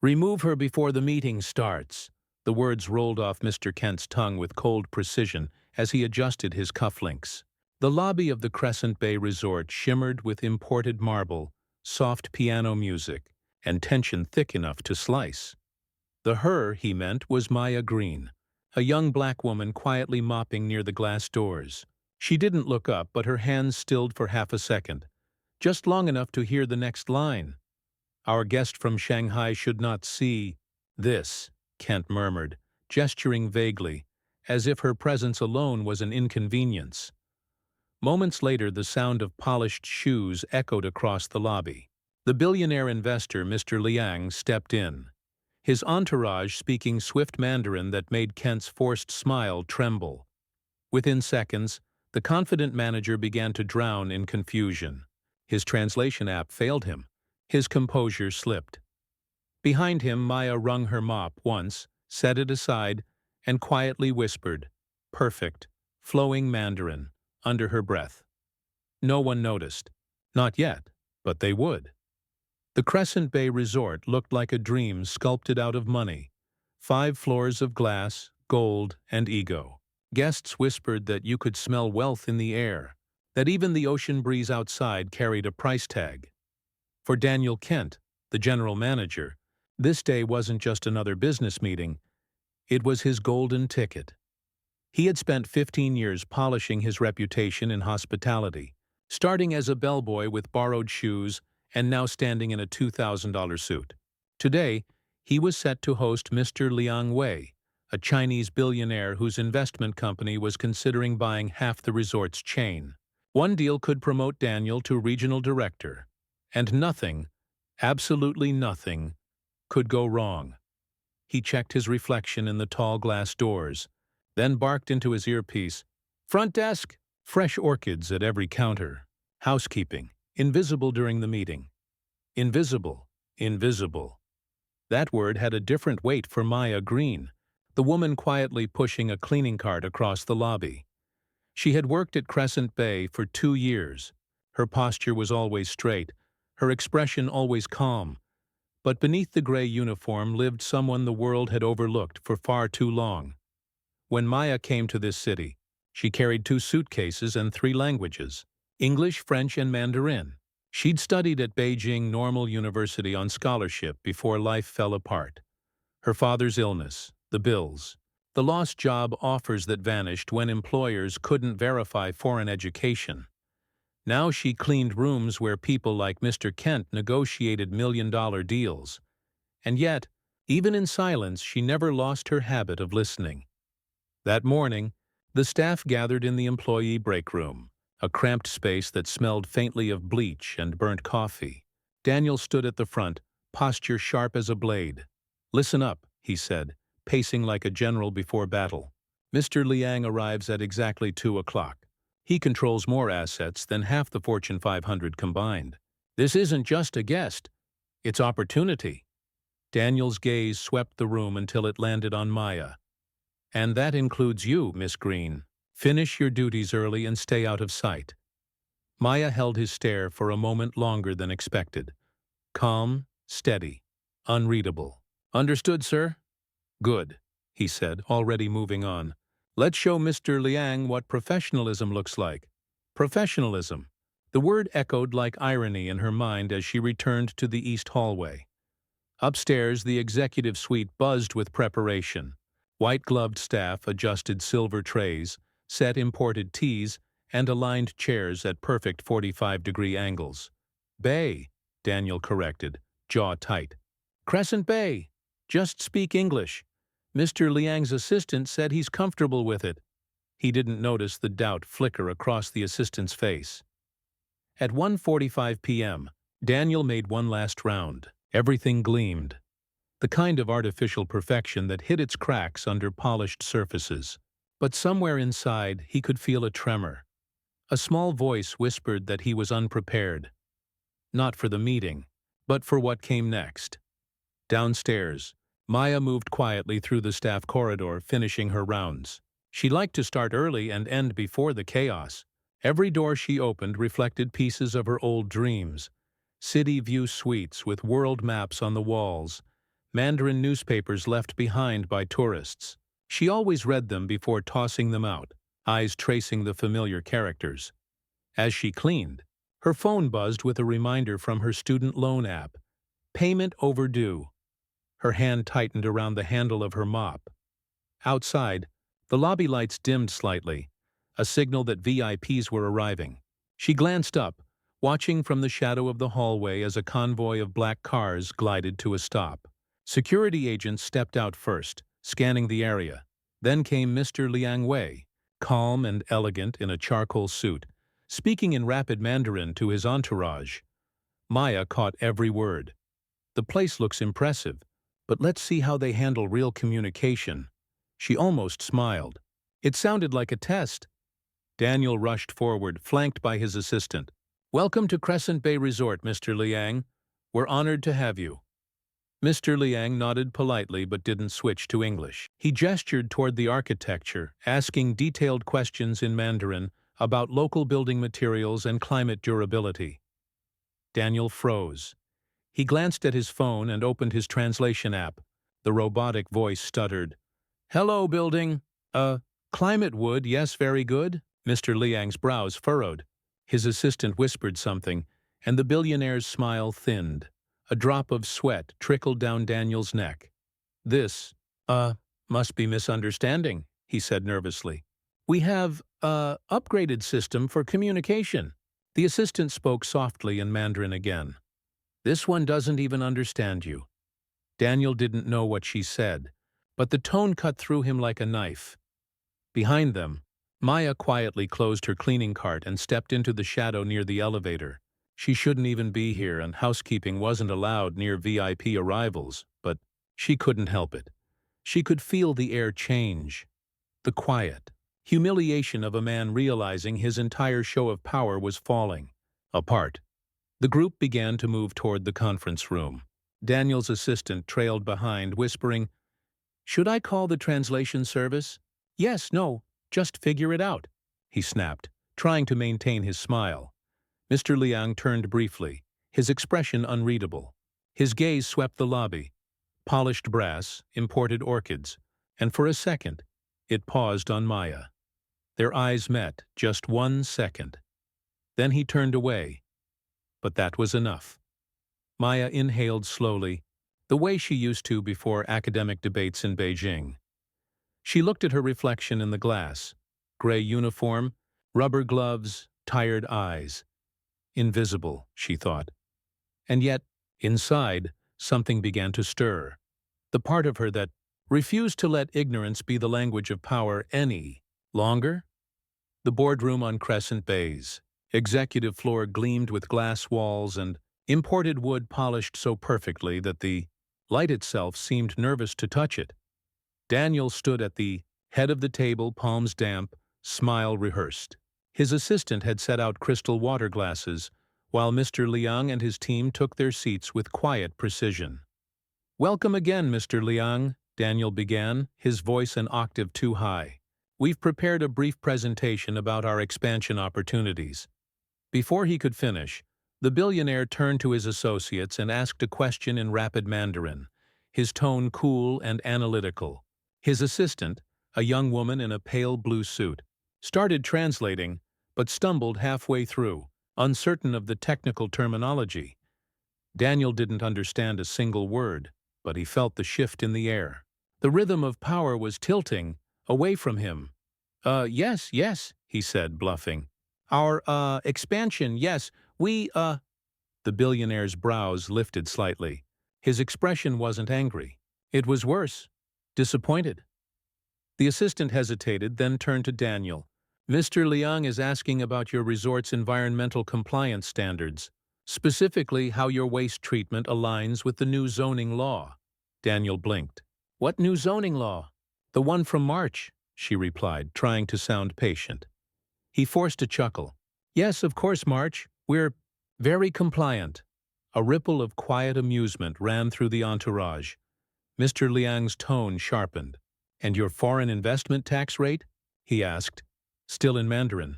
Remove her before the meeting starts. The words rolled off Mr. Kent's tongue with cold precision as he adjusted his cufflinks. The lobby of the Crescent Bay Resort shimmered with imported marble, soft piano music, and tension thick enough to slice. The her he meant was Maya Green, a young black woman quietly mopping near the glass doors. She didn't look up, but her hands stilled for half a second, just long enough to hear the next line. "Our guest from Shanghai should not see this," Kent murmured, gesturing vaguely, as if her presence alone was an inconvenience. Moments later, the sound of polished shoes echoed across the lobby. The billionaire investor, Mr. Liang, stepped in, his entourage speaking swift Mandarin that made Kent's forced smile tremble. Within seconds, the confident manager began to drown in confusion. His translation app failed him. His composure slipped. Behind him, Maya wrung her mop once, set it aside, and quietly whispered, "Perfect," flowing Mandarin, under her breath. No one noticed. Not yet, but they would. The Crescent Bay Resort looked like a dream sculpted out of money. 5 floors of glass, gold, and ego. Guests whispered that you could smell wealth in the air, that even the ocean breeze outside carried a price tag. For Daniel Kent, the general manager, this day wasn't just another business meeting. It was his golden ticket. He had spent 15 years polishing his reputation in hospitality, starting as a bellboy with borrowed shoes and now standing in a $2,000 suit. Today, he was set to host Mr. Liang Wei, a Chinese billionaire whose investment company was considering buying half the resort's chain. One deal could promote Daniel to regional director, and nothing, absolutely nothing, could go wrong. He checked his reflection in the tall glass doors, then barked into his earpiece, "Front desk!" Fresh orchids at every counter. Housekeeping, invisible during the meeting. Invisible, invisible. That word had a different weight for Maya Green, the woman quietly pushing a cleaning cart across the lobby. She had worked at Crescent Bay for 2 years. Her posture was always straight, her expression always calm. But beneath the gray uniform lived someone the world had overlooked for far too long. When Maya came to this city, she carried 2 suitcases and 3 languages, English, French, and Mandarin. She'd studied at Beijing University on scholarship before life fell apart. Her father's illness, the bills, the lost job offers that vanished when employers couldn't verify foreign education. Now she cleaned rooms where people like Mr. Kent negotiated million-dollar deals. And yet, even in silence, she never lost her habit of listening. That morning, the staff gathered in the employee break room, a cramped space that smelled faintly of bleach and burnt coffee. Daniel stood at the front, posture sharp as a blade. "Listen up," he said, pacing like a general before battle. "Mr. Liang arrives at exactly 2 o'clock. He controls more assets than half the Fortune 500 combined. This isn't just a guest, it's opportunity." Daniel's gaze swept the room until it landed on Maya. "And that includes you, Miss Green. Finish your duties early and stay out of sight." Maya held his stare for a moment longer than expected. Calm, steady, unreadable. "Understood, sir?" "Good," he said, already moving on. "Let's show Mr. Liang what professionalism looks like." Professionalism. The word echoed like irony in her mind as she returned to the east hallway. Upstairs, the executive suite buzzed with preparation. White-gloved staff adjusted silver trays, set imported teas, and aligned chairs at perfect 45-degree angles. "Bay," Daniel corrected, jaw tight. "Crescent Bay. Just speak English. Mr. Liang's assistant said he's comfortable with it." He didn't notice the doubt flicker across the assistant's face. At 1:45 p.m., Daniel made one last round. Everything gleamed. The kind of artificial perfection that hid its cracks under polished surfaces. But somewhere inside, he could feel a tremor. A small voice whispered that he was unprepared. Not for the meeting, but for what came next. Downstairs, Maya moved quietly through the staff corridor, finishing her rounds. She liked to start early and end before the chaos. Every door she opened reflected pieces of her old dreams. City view suites with world maps on the walls, Mandarin newspapers left behind by tourists. She always read them before tossing them out, eyes tracing the familiar characters. As she cleaned, her phone buzzed with a reminder from her student loan app. Payment overdue. Her hand tightened around the handle of her mop. Outside, the lobby lights dimmed slightly, a signal that VIPs were arriving. She glanced up, watching from the shadow of the hallway as a convoy of black cars glided to a stop. Security agents stepped out first, scanning the area. Then came Mr. Liang Wei, calm and elegant in a charcoal suit, speaking in rapid Mandarin to his entourage. Maya caught every word. The place looks impressive, but let's see how they handle real communication. She almost smiled. It sounded like a test. Daniel rushed forward, flanked by his assistant. Welcome to Crescent Bay Resort, Mr. Liang. We're honored to have you. Mr. Liang nodded politely but didn't switch to English. He gestured toward the architecture, asking detailed questions in Mandarin about local building materials and climate durability. Daniel froze. He glanced at his phone and opened his translation app. The robotic voice stuttered. Hello, building. Climate wood, yes, very good. Mr. Liang's brows furrowed. His assistant whispered something, and the billionaire's smile thinned. A drop of sweat trickled down Daniel's neck. This, must be misunderstanding, he said nervously. We have, upgraded system for communication. The assistant spoke softly in Mandarin again. This one doesn't even understand you. Daniel didn't know what she said, but the tone cut through him like a knife. Behind them, Maya quietly closed her cleaning cart and stepped into the shadow near the elevator. She shouldn't even be here, and housekeeping wasn't allowed near VIP arrivals, but she couldn't help it. She could feel the air change. The quiet, humiliation of a man realizing his entire show of power was falling apart. The group began to move toward the conference room. Daniel's assistant trailed behind, whispering, Should I call the translation service? Yes, no, just figure it out, he snapped, trying to maintain his smile. Mr. Liang turned briefly, his expression unreadable. His gaze swept the lobby. Polished brass, imported orchids, and for a second, it paused on Maya. Their eyes met, just 1 second. Then he turned away. But that was enough. Maya inhaled slowly, the way she used to before academic debates in Beijing. She looked at her reflection in the glass. Gray uniform, rubber gloves, tired eyes. Invisible, she thought. And yet, inside, something began to stir. The part of her that refused to let ignorance be the language of power any longer. The boardroom on Crescent Bays. Executive floor gleamed with glass walls and imported wood polished so perfectly that the light itself seemed nervous to touch it. Daniel stood at the head of the table, palms damp, smile rehearsed. His assistant had set out crystal water glasses, while Mr. Liang and his team took their seats with quiet precision. Welcome again, Mr. Liang, Daniel began, his voice an octave too high. We've prepared a brief presentation about our expansion opportunities. Before he could finish, the billionaire turned to his associates and asked a question in rapid Mandarin, his tone cool and analytical. His assistant, a young woman in a pale blue suit, started translating, but stumbled halfway through, uncertain of the technical terminology. Daniel didn't understand a single word, but he felt the shift in the air. The rhythm of power was tilting away from him. Yes, he said, bluffing. Our, expansion, yes, we, The billionaire's brows lifted slightly. His expression wasn't angry. It was worse. Disappointed. The assistant hesitated, then turned to Daniel. Mr. Liang is asking about your resort's environmental compliance standards, specifically how your waste treatment aligns with the new zoning law. Daniel blinked. What new zoning law? The one from March, she replied, trying to sound patient. He forced a chuckle. Yes, of course, March. We're very compliant. A ripple of quiet amusement ran through the entourage. Mr. Liang's tone sharpened. And your foreign investment tax rate? He asked, still in Mandarin.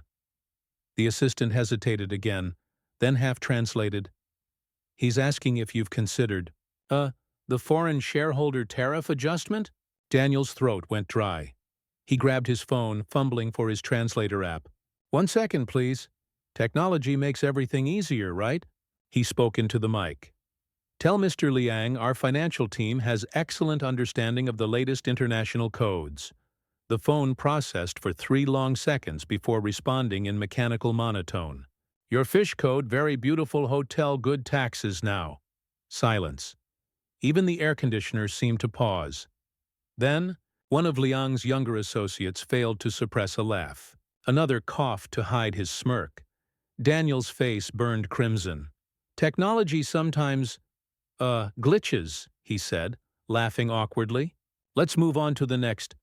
The assistant hesitated again, then half translated. He's asking if you've considered, The foreign shareholder tariff adjustment? Daniel's throat went dry. He grabbed his phone, fumbling for his translator app. 1 second, please. Technology makes everything easier, right? He spoke into the mic. Tell Mr. Liang our financial team has excellent understanding of the latest international codes. The phone processed for 3 long seconds before responding in mechanical monotone. Your fish code, very beautiful hotel, good taxes now. Silence. Even the air conditioner seemed to pause. Then, one of Liang's younger associates failed to suppress a laugh. Another coughed to hide his smirk. Daniel's face burned crimson. Technology sometimes, glitches, he said, laughing awkwardly. Let's move on to the next.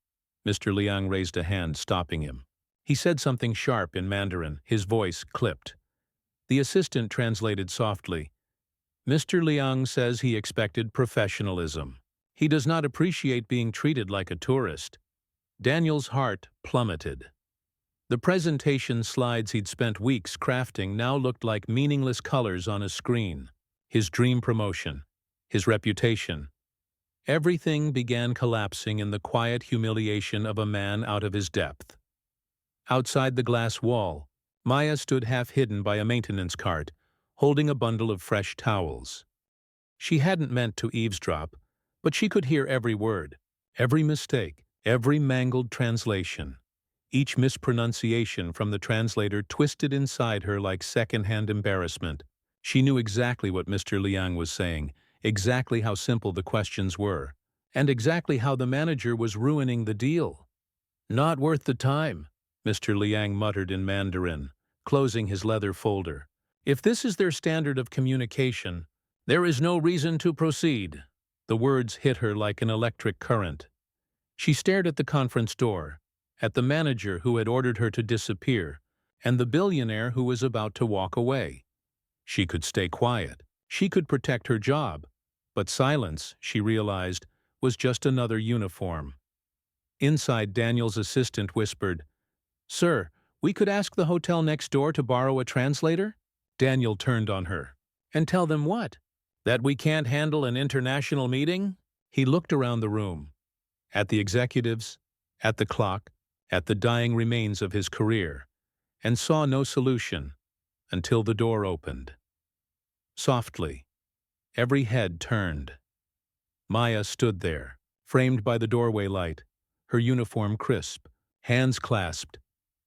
Mr. Liang raised a hand, stopping him. He said something sharp in Mandarin, his voice clipped. The assistant translated softly. Mr. Liang says he expected professionalism. He does not appreciate being treated like a tourist. Daniel's heart plummeted. The presentation slides he'd spent weeks crafting now looked like meaningless colors on a screen. His dream promotion, his reputation. Everything began collapsing in the quiet humiliation of a man out of his depth. Outside the glass wall, Maya stood half hidden by a maintenance cart, holding a bundle of fresh towels. She hadn't meant to eavesdrop, but she could hear every word, every mistake, every mangled translation. Each mispronunciation from the translator twisted inside her like second-hand embarrassment. She knew exactly what Mr. Liang was saying, exactly how simple the questions were, and exactly how the manager was ruining the deal. Not worth the time, Mr. Liang muttered in Mandarin, closing his leather folder. If this is their standard of communication, there is no reason to proceed. The words hit her like an electric current. She stared at the conference door, at the manager who had ordered her to disappear, and the billionaire who was about to walk away. She could stay quiet. She could protect her job. But silence, she realized, was just another uniform. Inside, Daniel's assistant whispered, "Sir, we could ask the hotel next door to borrow a translator?" Daniel turned on her. "And tell them what? That we can't handle an international meeting?" He looked around the room, at the executives, at the clock, at the dying remains of his career, and saw no solution until the door opened. Softly, every head turned. Maya stood there, framed by the doorway light, her uniform crisp, hands clasped.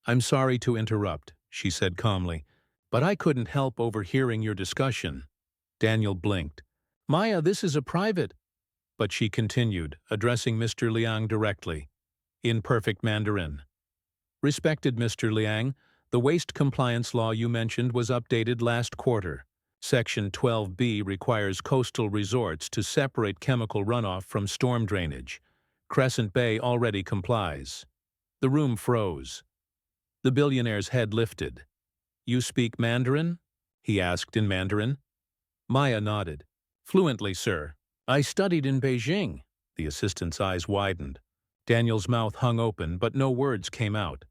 "I'm sorry to interrupt," she said calmly, "but I couldn't help overhearing your discussion." Daniel blinked. "Maya, this is a private—" But she continued, addressing Mr. Liang directly, in perfect Mandarin. "Respected Mr. Liang, the waste compliance law you mentioned was updated last quarter. Section 12B requires coastal resorts to separate chemical runoff from storm drainage. Crescent Bay already complies." The room froze. The billionaire's head lifted. "You speak Mandarin?" he asked in Mandarin. Maya nodded. "Fluently, sir. I studied in Beijing." The assistant's eyes widened. Daniel's mouth hung open, but no words came out.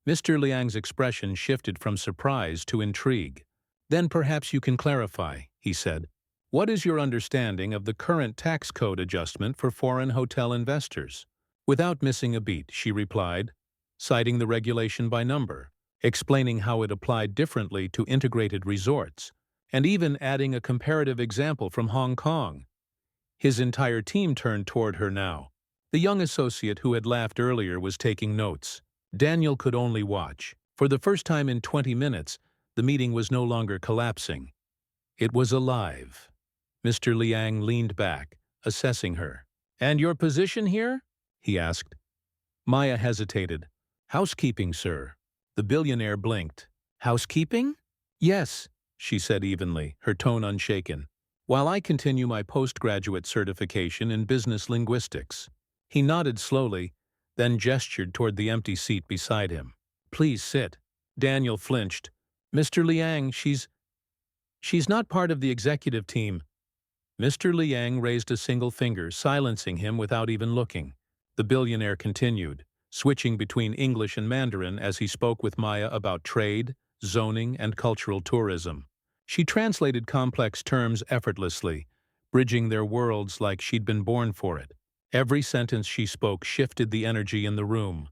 Mr. Liang's expression shifted from surprise to intrigue. "Then perhaps you can clarify," he said. "What is your understanding of the current tax code adjustment for foreign hotel investors?" Without missing a beat, she replied, citing the regulation by number, explaining how it applied differently to integrated resorts, and even adding a comparative example from Hong Kong. His entire team turned toward her now. The young associate who had laughed earlier was taking notes. Daniel could only watch. For the first time in 20 minutes, the meeting was no longer collapsing. It was alive. Mr. Liang leaned back, assessing her. "And your position here?" he asked. Maya hesitated. "Housekeeping, sir." The billionaire blinked. "Housekeeping?" "Yes," she said evenly, her tone unshaken, "while I continue my postgraduate certification in business linguistics." He nodded slowly, then gestured toward the empty seat beside him. "Please sit." Daniel flinched. "Mr. Liang, she's not part of the executive team." Mr. Liang raised a single finger, silencing him without even looking. The billionaire continued, switching between English and Mandarin as he spoke with Maya about trade, zoning, and cultural tourism. She translated complex terms effortlessly, bridging their worlds like she'd been born for it. Every sentence she spoke shifted the energy in the room.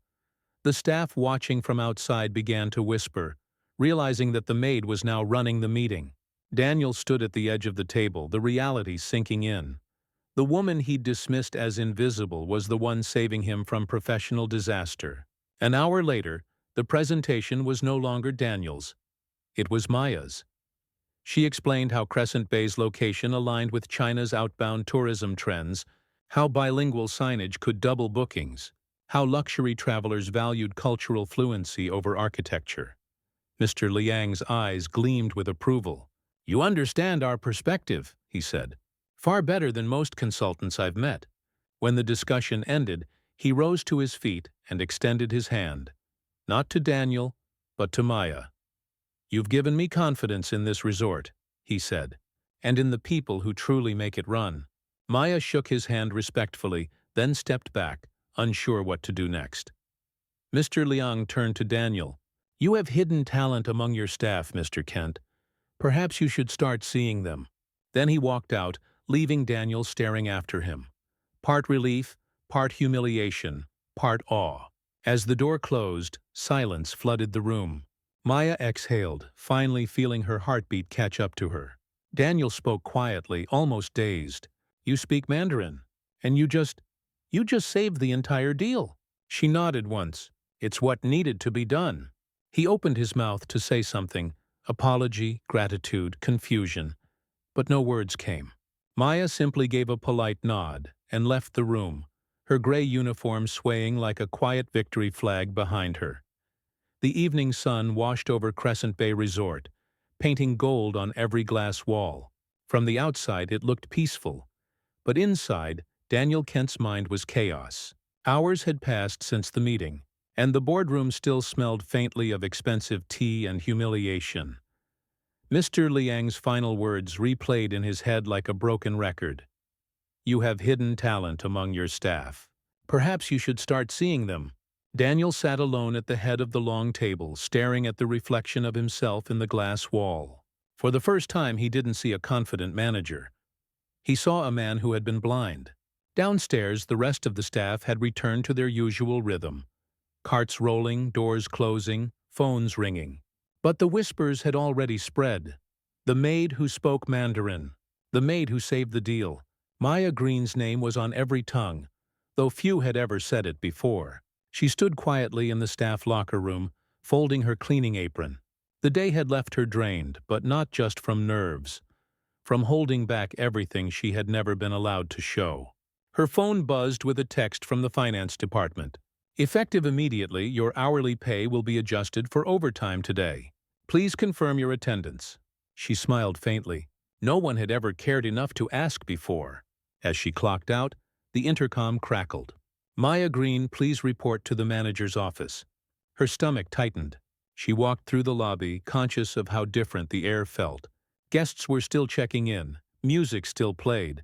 The staff watching from outside began to whisper, realizing that the maid was now running the meeting. Daniel stood at the edge of the table, the reality sinking in. The woman he'd dismissed as invisible was the one saving him from professional disaster. An hour later, the presentation was no longer Daniel's. It was Maya's. She explained how Crescent Bay's location aligned with China's outbound tourism trends, how bilingual signage could double bookings, how luxury travelers valued cultural fluency over architecture. Mr. Liang's eyes gleamed with approval. "You understand our perspective," he said. "Far better than most consultants I've met." When the discussion ended, he rose to his feet and extended his hand. Not to Daniel, but to Maya. "You've given me confidence in this resort," he said, "and in the people who truly make it run." Maya shook his hand respectfully, then stepped back, unsure what to do next. Mr. Liang turned to Daniel. "You have hidden talent among your staff, Mr. Kent. Perhaps you should start seeing them." Then he walked out, leaving Daniel staring after him. Part relief, part humiliation, part awe. As the door closed, silence flooded the room. Maya exhaled, finally feeling her heartbeat catch up to her. Daniel spoke quietly, almost dazed. "You speak Mandarin, and you just saved the entire deal." She nodded once. "It's what needed to be done." He opened his mouth to say something, apology, gratitude, confusion, but no words came. Maya simply gave a polite nod and left the room, her gray uniform swaying like a quiet victory flag behind her. The evening sun washed over Crescent Bay Resort, painting gold on every glass wall. From the outside it looked peaceful, but inside, Daniel Kent's mind was chaos. Hours had passed since the meeting, and the boardroom still smelled faintly of expensive tea and humiliation. Mr. Liang's final words replayed in his head like a broken record. "You have hidden talent among your staff. Perhaps you should start seeing them." Daniel sat alone at the head of the long table, staring at the reflection of himself in the glass wall. For the first time, he didn't see a confident manager. He saw a man who had been blind. Downstairs, the rest of the staff had returned to their usual rhythm. Carts rolling, doors closing, phones ringing. But the whispers had already spread. The maid who spoke Mandarin. The maid who saved the deal. Maya Green's name was on every tongue, though few had ever said it before. She stood quietly in the staff locker room, folding her cleaning apron. The day had left her drained, but not just from nerves. From holding back everything she had never been allowed to show. Her phone buzzed with a text from the finance department. "Effective immediately, your hourly pay will be adjusted for overtime today. Please confirm your attendance." She smiled faintly. No one had ever cared enough to ask before. As she clocked out, the intercom crackled. "Maya Green, please report to the manager's office." Her stomach tightened. She walked through the lobby, conscious of how different the air felt. Guests were still checking in, music still played.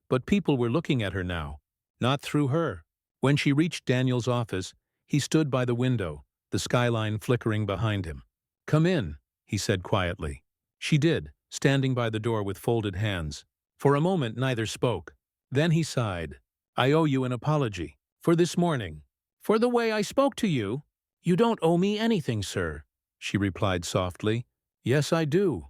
But people were looking at her now, not through her. When she reached Daniel's office, he stood by the window, the skyline flickering behind him. "Come in," he said quietly. She did, standing by the door with folded hands. For a moment neither spoke. Then he sighed. "I owe you an apology. For this morning. For the way I spoke to you." "You don't owe me anything, sir," she replied softly. "Yes, I do."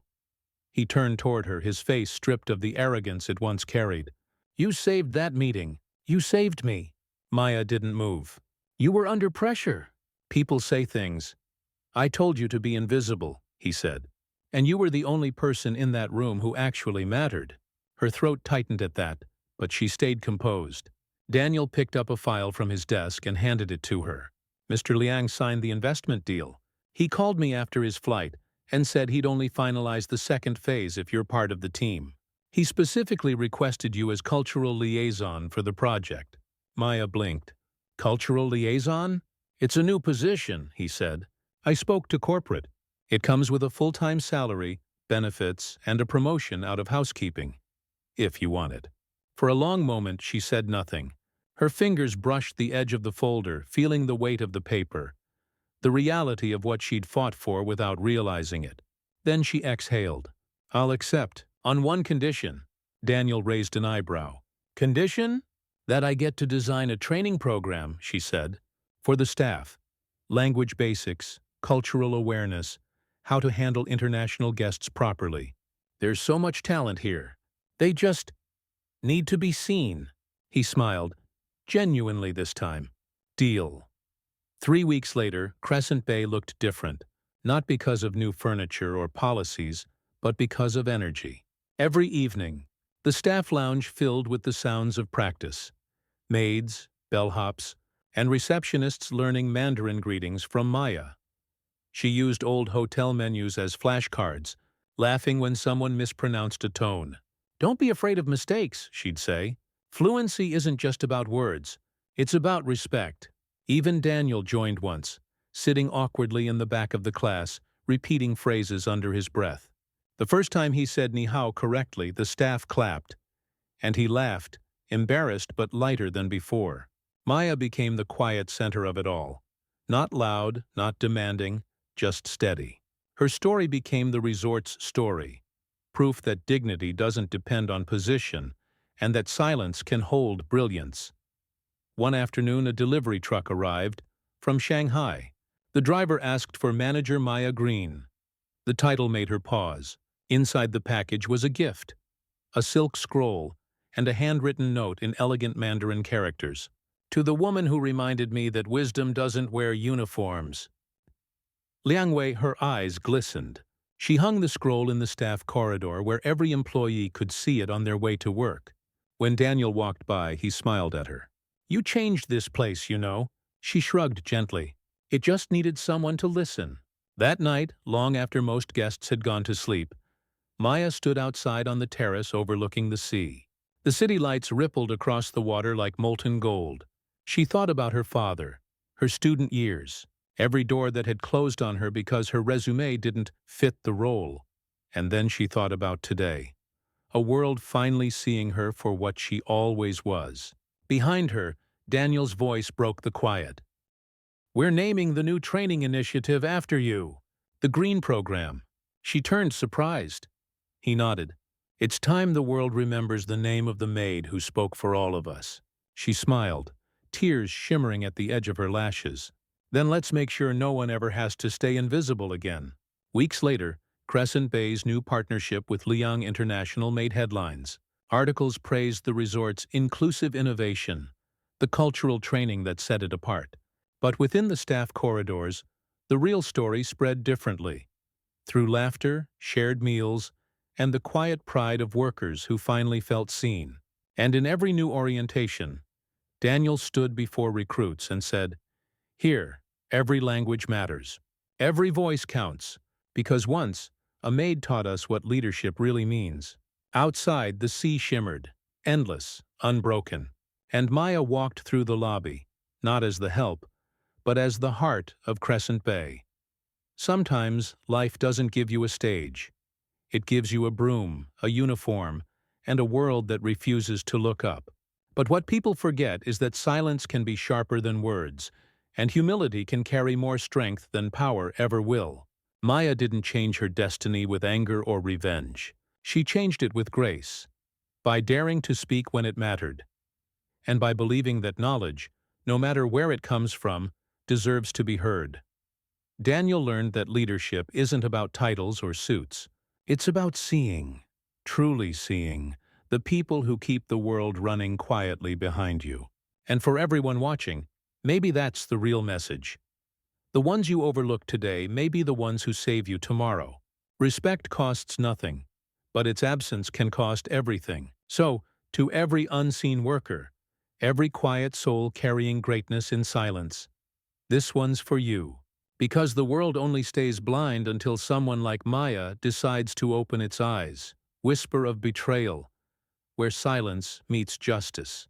He turned toward her, his face stripped of the arrogance it once carried. "You saved that meeting. You saved me." Maya didn't move. "You were under pressure. People say things. I told you to be invisible," he said. "And you were the only person in that room who actually mattered." Her throat tightened at that, but she stayed composed. Daniel picked up a file from his desk and handed it to her. "Mr. Liang signed the investment deal. He called me after his flight and said he'd only finalize the second phase if you're part of the team. He specifically requested you as cultural liaison for the project." Maya blinked. "Cultural liaison? It's a new position," he said. "I spoke to corporate. It comes with a full-time salary, benefits, and a promotion out of housekeeping. If you want it." For a long moment she said nothing. Her fingers brushed the edge of the folder, feeling the weight of the paper, the reality of what she'd fought for without realizing it. Then she exhaled. "I'll accept, on one condition." Daniel raised an eyebrow. Condition? That I get to design a training program, she said, for the staff. Language basics, cultural awareness, how to handle international guests properly. There's so much talent here. They just need to be seen. He smiled, genuinely this time. Deal. 3 weeks later, Crescent Bay looked different, not because of new furniture or policies, but because of energy. Every evening, the staff lounge filled with the sounds of practice. Maids, bellhops, and receptionists learning Mandarin greetings from Maya. She used old hotel menus as flashcards, laughing when someone mispronounced a tone. Don't be afraid of mistakes, she'd say. Fluency isn't just about words. It's about respect. Even Daniel joined once, sitting awkwardly in the back of the class, repeating phrases under his breath. The first time he said ni hao correctly, the staff clapped, and he laughed, embarrassed but lighter than before. Maya became the quiet center of it all. Not loud, not demanding, just steady. Her story became the resort's story, proof that dignity doesn't depend on position and that silence can hold brilliance. One afternoon, a delivery truck arrived from Shanghai. The driver asked for Manager Maya Green. The title made her pause. Inside the package was a gift, a silk scroll, and a handwritten note in elegant Mandarin characters. To the woman who reminded me that wisdom doesn't wear uniforms. Liang Wei, her eyes glistened. She hung the scroll in the staff corridor where every employee could see it on their way to work. When Daniel walked by, he smiled at her. You changed this place, you know. She shrugged gently. It just needed someone to listen. That night, long after most guests had gone to sleep, Maya stood outside on the terrace overlooking the sea. The city lights rippled across the water like molten gold. She thought about her father, her student years, every door that had closed on her because her resume didn't fit the role. And then she thought about today, a world finally seeing her for what she always was. Behind her, Daniel's voice broke the quiet. We're naming the new training initiative after you, the Green Program. She turned surprised. He nodded. It's time the world remembers the name of the maid who spoke for all of us. She smiled, tears shimmering at the edge of her lashes. Then let's make sure no one ever has to stay invisible again. Weeks later, Crescent Bay's new partnership with Liang International made headlines. Articles praised the resort's inclusive innovation, the cultural training that set it apart. But within the staff corridors, the real story spread differently. Through laughter, shared meals, and the quiet pride of workers who finally felt seen. And in every new orientation, Daniel stood before recruits and said, Here, every language matters. Every voice counts, because once, a maid taught us what leadership really means. Outside, the sea shimmered, endless, unbroken, and Maya walked through the lobby, not as the help, but as the heart of Crescent Bay. Sometimes, life doesn't give you a stage. It gives you a broom, a uniform, and a world that refuses to look up. But what people forget is that silence can be sharper than words, and humility can carry more strength than power ever will. Maya didn't change her destiny with anger or revenge. She changed it with grace, by daring to speak when it mattered, and by believing that knowledge, no matter where it comes from, deserves to be heard. Daniel learned that leadership isn't about titles or suits. It's about seeing, truly seeing, the people who keep the world running quietly behind you. And for everyone watching, maybe that's the real message. The ones you overlook today may be the ones who save you tomorrow. Respect costs nothing, but its absence can cost everything. So, to every unseen worker, every quiet soul carrying greatness in silence, this one's for you. Because the world only stays blind until someone like Maya decides to open its eyes. Whisper of betrayal, where silence meets justice.